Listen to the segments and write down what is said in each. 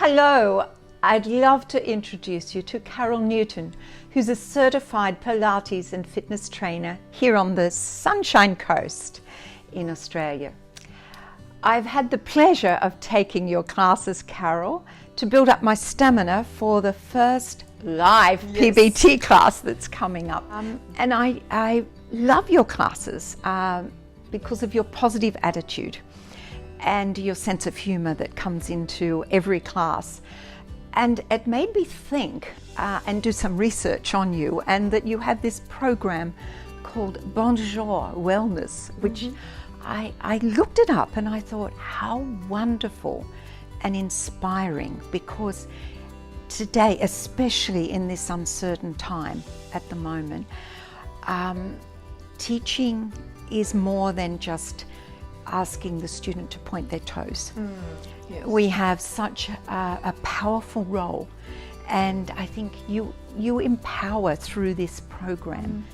Hello, I'd love to introduce you to Carol Newton, who's a certified Pilates and fitness trainer here on the Sunshine Coast in Australia. I've had the pleasure of taking your classes, Carol, to build up my stamina for the first live PBT class that's coming up. And I love your classes because of your positive attitude and your sense of humour that comes into every class. And it made me think and do some research on you, and that you have this program called Bonjour Wellness, which I looked it up and I thought, how wonderful and inspiring, because today, especially in this uncertain time at the moment, teaching is more than just asking the student to point their toes. Yes. We have such a powerful role, and I think you empower through this program.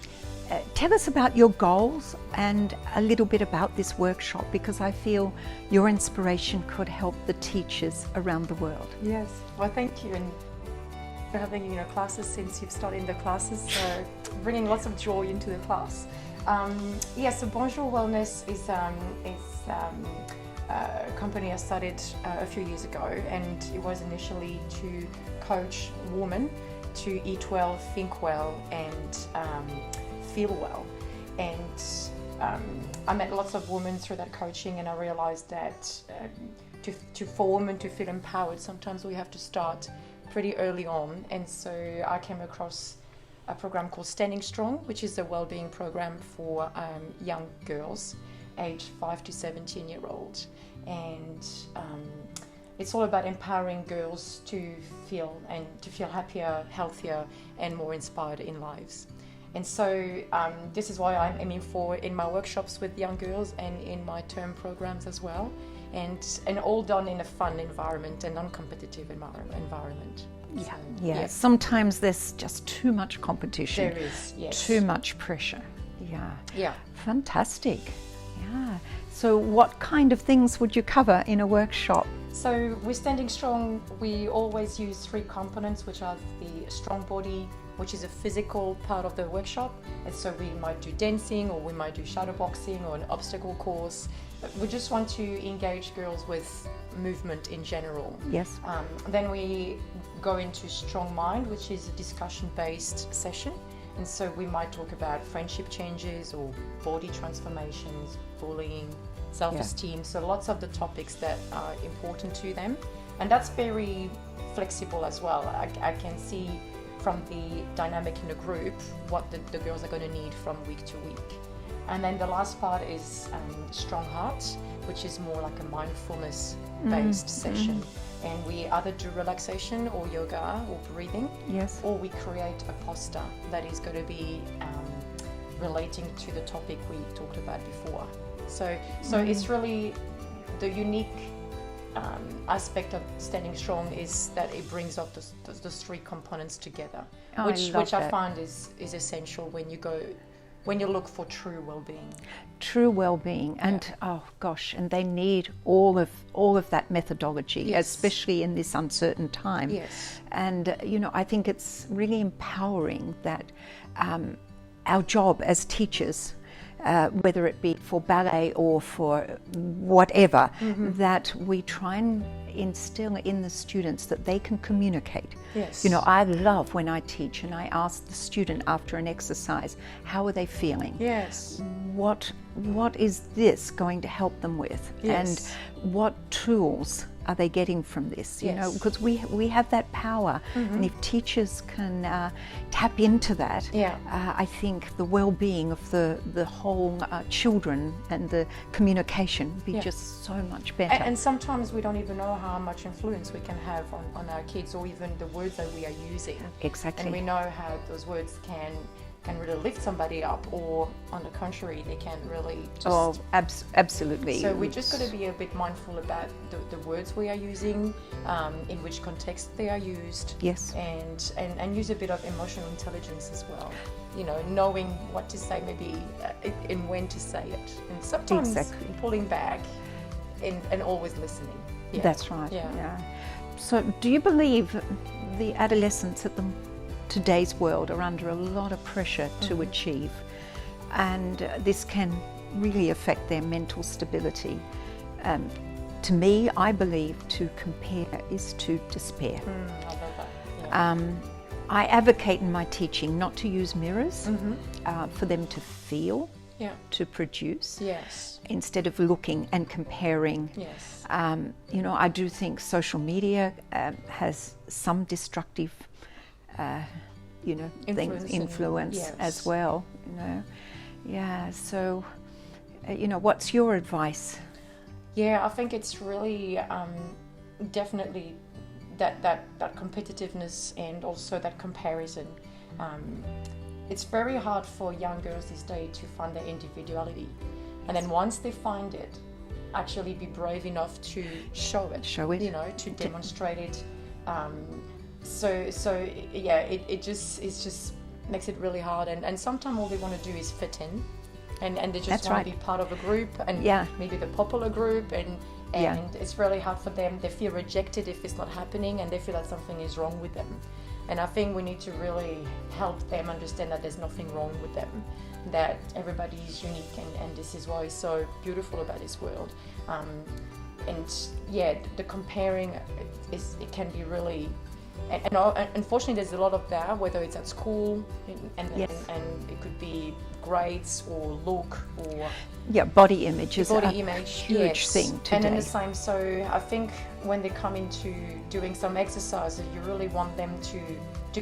Tell us about your goals and a little bit about this workshop, because I feel your inspiration could help the teachers around the world. Yes, well, thank you, and for having classes since you've started the classes, so bringing lots of joy into the class. So Bonjour Wellness is a company I started a few years ago, and it was initially to coach women to eat well, think well, and feel well. And I met lots of women through that coaching, and I realized that for women to feel empowered, sometimes we have to start pretty early on. And so I came across a program called Standing Strong, which is a well-being program for young girls aged 5 to 17-year-old. And it's all about empowering girls to feel happier, healthier, and more inspired in lives. And so this is why I'm aiming for in my workshops with young girls and in my term programs as well, and all done in a fun environment and non-competitive environment. Yeah. Sometimes there's just too much competition. There is, yes. Too much pressure. Yeah. Fantastic. Yeah. So what kind of things would you cover in a workshop? So with Standing Strong, we always use 3 components, which are the strong body, which is a physical part of the workshop. And so we might do dancing, or we might do shadow boxing, or an obstacle course. We just want to engage girls with movement in general. Yes. Then we go into Strong Mind, which is a discussion-based session. And so we might talk about friendship changes or body transformations, bullying, self-esteem. So lots of the topics that are important to them. And that's very flexible as well. I can see from the dynamic in the group what the girls are going to need from week to week. And then the last part is Strong Heart, which is more like a mindfulness-based session. And we either do relaxation or yoga or breathing, Yes. or we create a poster that is going to be relating to the topic we talked about before. So it's really the unique aspect of Standing Strong is that it brings up those 3 components together, which I find is essential when you look for true well-being. True well-being, and and they need all of that methodology, Yes. especially in this uncertain time. Yes. And I think it's really empowering that our job as teachers, whether it be for ballet or for whatever, that we try and instill in the students that they can communicate. Yes. I love when I teach and I ask the student after an exercise, how are they feeling? Yes. What is this going to help them with? Yes. And what tools are they getting from this? Yes. Because we have that power, and if teachers can tap into that, I think the well-being of the whole children and the communication would be just so much better. And sometimes we don't even know how much influence we can have on our kids, or even the words that we are using. Exactly. And we know how those words can really lift somebody up, or on the contrary, they can really just... Absolutely. So we just got to be a bit mindful about the words we are using, in which context they are used. Yes. And use a bit of emotional intelligence as well. Knowing what to say, maybe, and when to say it. And sometimes pulling back and always listening. Yeah. That's right. Yeah. So do you believe the adolescents at today's world are under a lot of pressure to achieve, and this can really affect their mental stability? To me, I believe to compare is to despair. I love that. Yeah. I advocate in my teaching not to use mirrors, for them to feel, Yeah. to produce, Yes. instead of looking and comparing. Yes. You know, I do think social media has some destructive, influence Yes. as well. You know, yeah. So, what's your advice? Yeah, I think it's really definitely that competitiveness and also that comparison. It's very hard for young girls these days to find their individuality, and then once they find it, actually be brave enough to show it. You know, to demonstrate it. It just makes it really hard, and sometimes all they want to do is fit in. And they just That's want right. to be part of a group, and maybe the popular group, and it's really hard for them. They feel rejected if it's not happening, and they feel that something is wrong with them. And I think we need to really help them understand that there's nothing wrong with them, that everybody is unique, and this is why it's so beautiful about this world. The comparing it can be really. And unfortunately, there's a lot of that, whether it's at school, and it could be grades or look or body image is a huge huge thing today. And then the same. So I think when they come into doing some exercises, you really want them to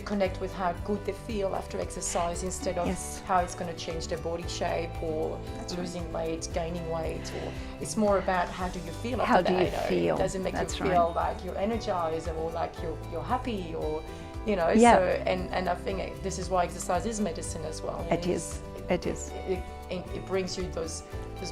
connect with how good they feel after exercise, instead of how it's going to change their body shape, or losing weight, gaining weight, or it's more about how do you feel after that. How do you feel? Does it make you feel like you're energized, or like you're happy, or so, and I think this is why exercise is medicine as well. It is. It brings you those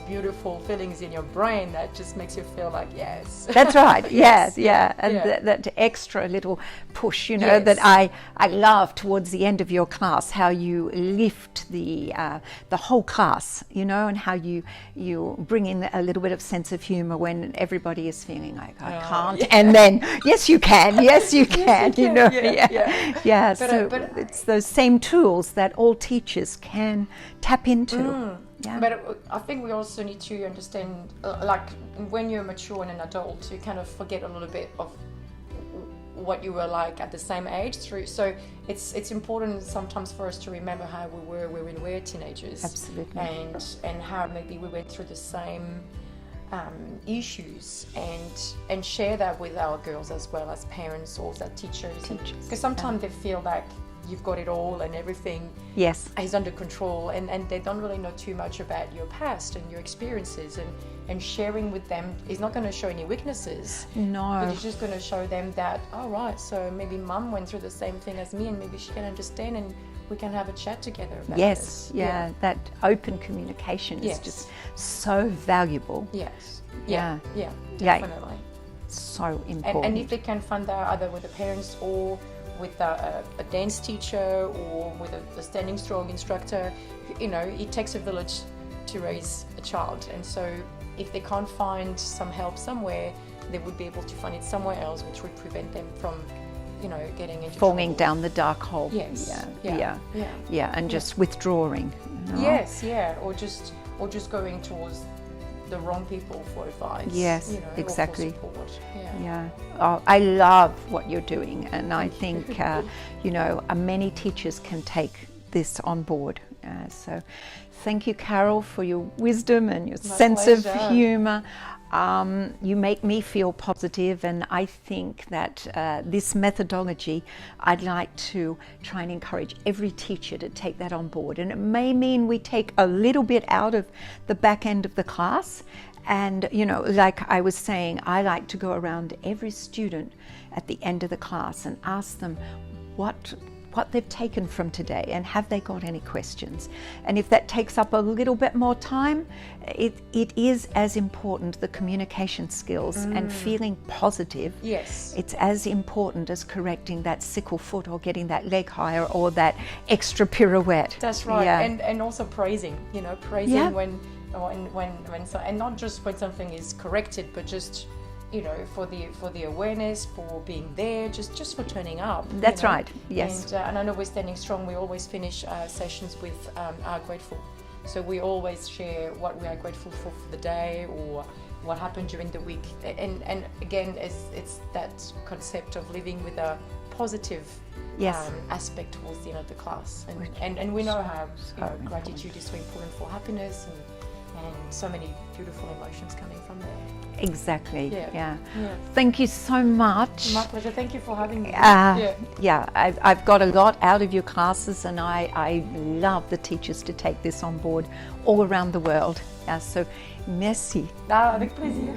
beautiful feelings in your brain that just makes you feel like yes. That's right. Yes. And that extra little push, that I love towards the end of your class, how you lift the whole class, and how you bring in a little bit of sense of humor when everybody is feeling like I can't, and then yes you can, So it's those same tools that all teachers can tap into. But I think we also need to understand, like when you're mature and an adult, you kind of forget a little bit of what you were like at the same age. So it's important sometimes for us to remember how we were when we were teenagers. Absolutely. And how maybe we went through the same issues, and share that with our girls as well as parents or as teachers. Because sometimes they feel like you've got it all and everything is under control, and they don't really know too much about your past and your experiences, and sharing with them is not going to show any weaknesses. But it's just going to show them that, so maybe mum went through the same thing as me, and maybe she can understand, and we can have a chat together about this. That open communication is just so valuable. Definitely. So important. And if they can find that either with the parents or with a dance teacher or with a standing strong instructor, it takes a village to raise a child, and so if they can't find some help somewhere, they would be able to find it somewhere else, which would prevent them from getting into falling trouble. down the dark hole. And just withdrawing. Or just going towards the wrong people for advice. Yes, exactly. Or for support. I love what you're doing, and I think many teachers can take this on board. So thank you, Carol, for your wisdom and your sense of humour. You make me feel positive, and I think that this methodology, I'd like to try and encourage every teacher to take that on board. And it may mean we take a little bit out of the back end of the class. And, like I was saying, I like to go around every student at the end of the class and ask them what they've taken from today, and have they got any questions. And if that takes up a little bit more time, it is as important, the communication skills and feeling positive. It's as important as correcting that sickle foot or getting that leg higher or that extra pirouette. That's right. And also praising, when and not just when something is corrected, but just for the awareness, for being there, just for turning up. That's right. Yes. And I know we're Standing Strong. We always finish sessions with our grateful. So we always share what we are grateful for the day, or what happened during the week. And again, it's that concept of living with a positive aspect towards the end of the class. And we know how gratitude is so important for happiness and so many beautiful emotions coming from there. Exactly. Yeah. Thank you so much. My pleasure. Thank you for having me. I've got a lot out of your classes, and I love the teachers to take this on board all around the world. So merci. Avec plaisir.